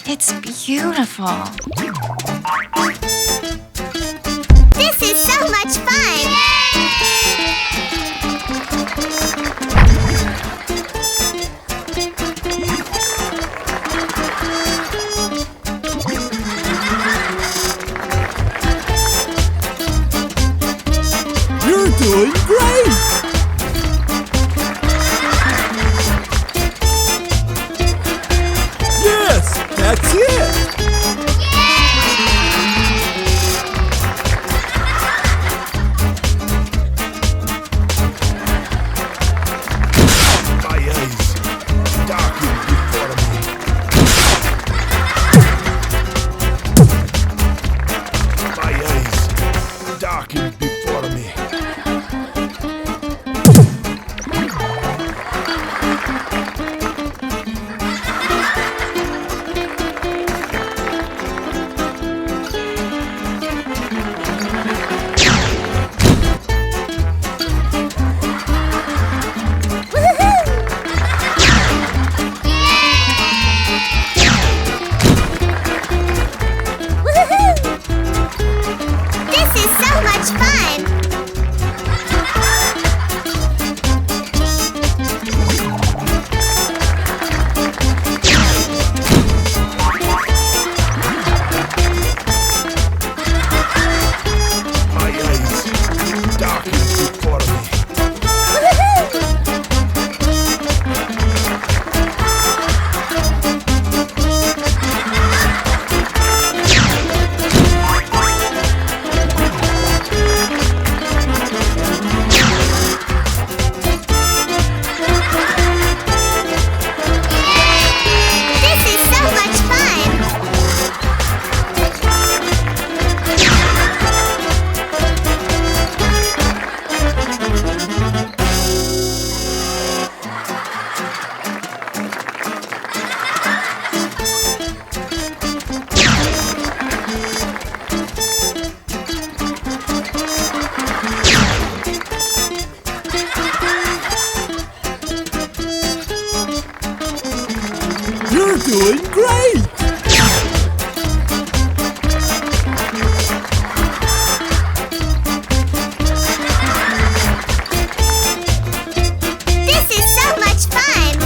It's beautiful. This is so much fun! You're doing great! Yes, that's it! My eyes darken before me. My eyes darken before me. This is so much fun! My eyes darken before me. This is so much fun! You're doing great! This is so much fun!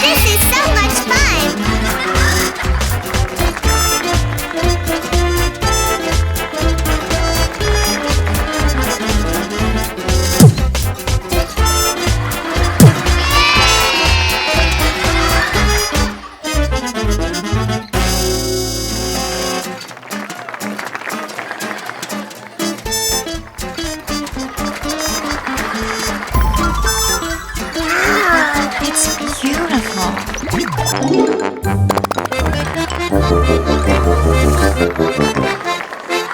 This is so much fun! It's beautiful.